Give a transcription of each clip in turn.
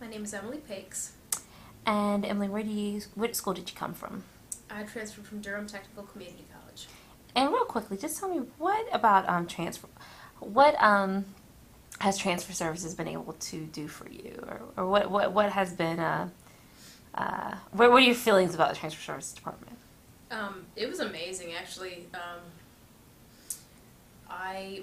My name is Emily Pakes. And Emily, what school did you come from? I transferred from Durham Technical Community College. And real quickly, just tell me what about transfer, what has transfer services been able to do for you, or what has been what are your feelings about the transfer services department? It was amazing, actually.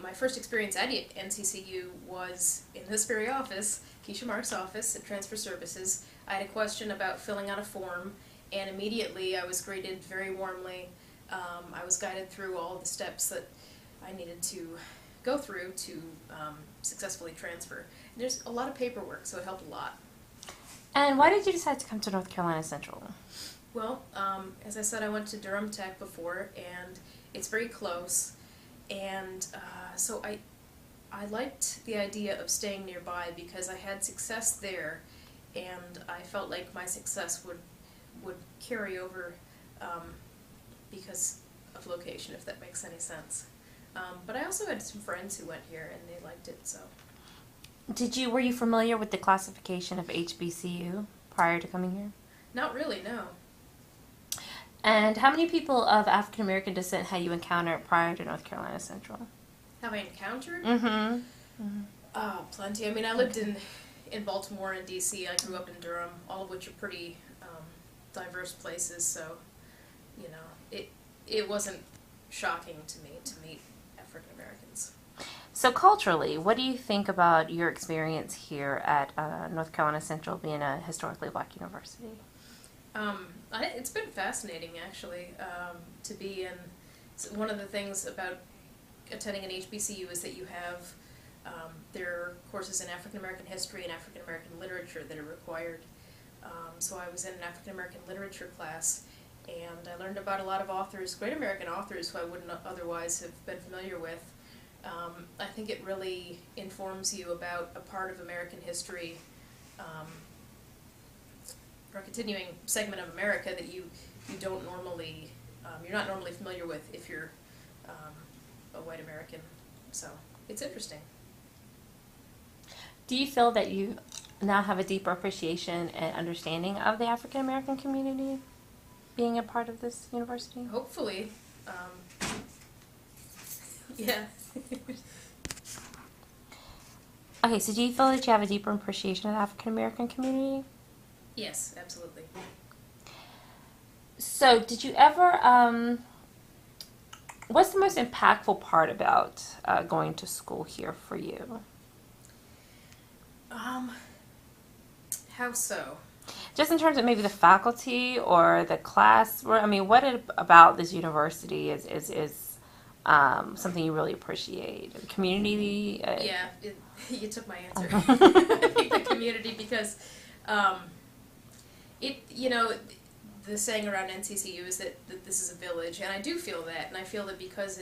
My first experience at NCCU was in this very office, Keisha Mark's office at Transfer Services. I had a question about filling out a form, and immediately I was greeted very warmly. I was guided through all the steps that I needed to go through to successfully transfer. There's a lot of paperwork, so it helped a lot. And why did you decide to come to North Carolina Central? Well, as I said, I went to Durham Tech before, and it's very close. And so I liked the idea of staying nearby because I had success there, and I felt like my success would carry over because of location, if that makes any sense. But I also had some friends who went here, and they liked it, so. Were you familiar with the classification of HBCU prior to coming here? Not really, no. And how many people of African American descent had you encountered prior to North Carolina Central? Have I encountered? Mm-hmm. Oh, plenty. I mean, I lived in Baltimore and D.C. I grew up in Durham, all of which are pretty diverse places, so, you know, it wasn't shocking to me to meet African Americans. So culturally, what do you think about your experience here at North Carolina Central being a historically black university? It's been fascinating, actually, to be in. One of the things about attending an HBCU is that you have there are courses in African American history and African American literature that are required. So I was in an African American literature class, and I learned about a lot of authors, great American authors who I wouldn't otherwise have been familiar with. I think it really informs you about a part of American history, or a continuing segment of America that you don't normally, you're not normally familiar with if you're a white American. So it's interesting. Do you feel that you now have a deeper appreciation and understanding of the African American community being a part of this university? Hopefully. Yeah. Okay, so do you feel that you have a deeper appreciation of the African American community? Yes, absolutely. So did you ever, what's the most impactful part about going to school here for you? How so? Just in terms of maybe the faculty or the class, I mean, about this university is something you really appreciate? The community? Yeah, you took my answer. I think the community, because the saying around NCCU is that this is a village, and I do feel that, and I feel that because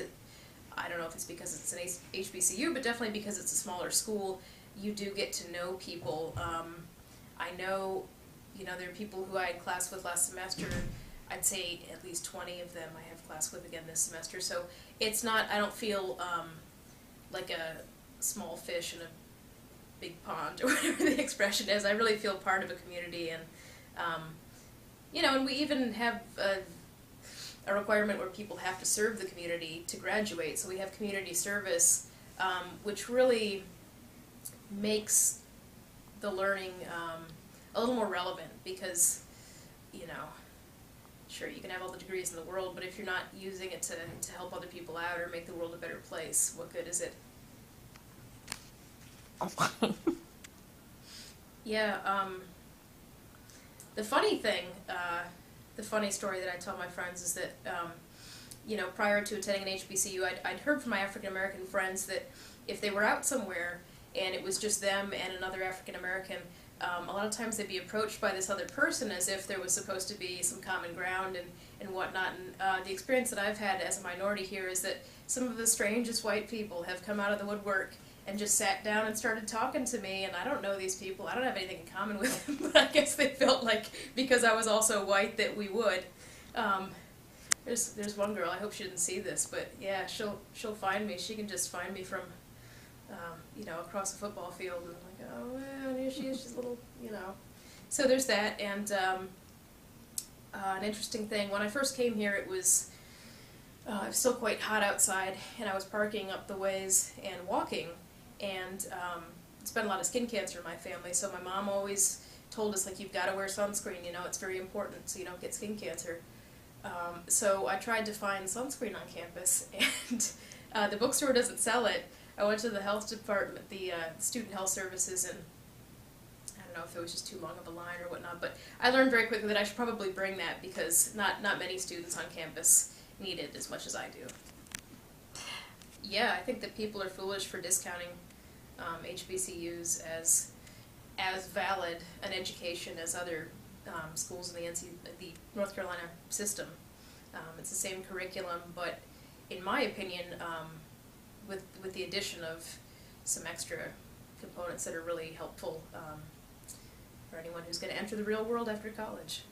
I don't know if it's because it's an HBCU, but definitely because it's a smaller school, you do get to know people. I know, there are people who I had class with last semester. I'd say at least 20 of them I have class with again this semester. So it's not, I don't feel like a small fish in a big pond, or whatever the expression is. I really feel part of a community, and, and we even have a requirement where people have to serve the community to graduate. So we have community service, which really makes the learning a little more relevant, because, sure, you can have all the degrees in the world, but if you're not using it to help other people out or make the world a better place, what good is it? Yeah, the funny thing, the funny story that I tell my friends is that, prior to attending an HBCU, I'd heard from my African American friends that if they were out somewhere and it was just them and another African American, a lot of times they'd be approached by this other person as if there was supposed to be some common ground and whatnot. And the experience that I've had as a minority here is that some of the strangest white people have come out of the woodwork and just sat down and started talking to me, and I don't know these people, I don't have anything in common with them, but I guess they felt like, because I was also white, that we would. There's one girl, I hope she didn't see this, but yeah, she'll find me. She can just find me from, across a football field, and I'm like, oh, well, here she is, she's a little, you know. So there's that, and an interesting thing, when I first came here, it was still quite hot outside, and I was parking up the ways and walking, and it's been a lot of skin cancer in my family, so my mom always told us, like, you've got to wear sunscreen, you know, it's very important so you don't get skin cancer. So I tried to find sunscreen on campus, and the bookstore doesn't sell it. I went to the health department, the student health services, and I don't know if it was just too long of a line or whatnot, but I learned very quickly that I should probably bring that because not many students on campus need it as much as I do. Yeah, I think that people are foolish for discounting HBCUs as valid an education as other schools in the North Carolina system. It's the same curriculum, but in my opinion, with the addition of some extra components that are really helpful for anyone who's going to enter the real world after college.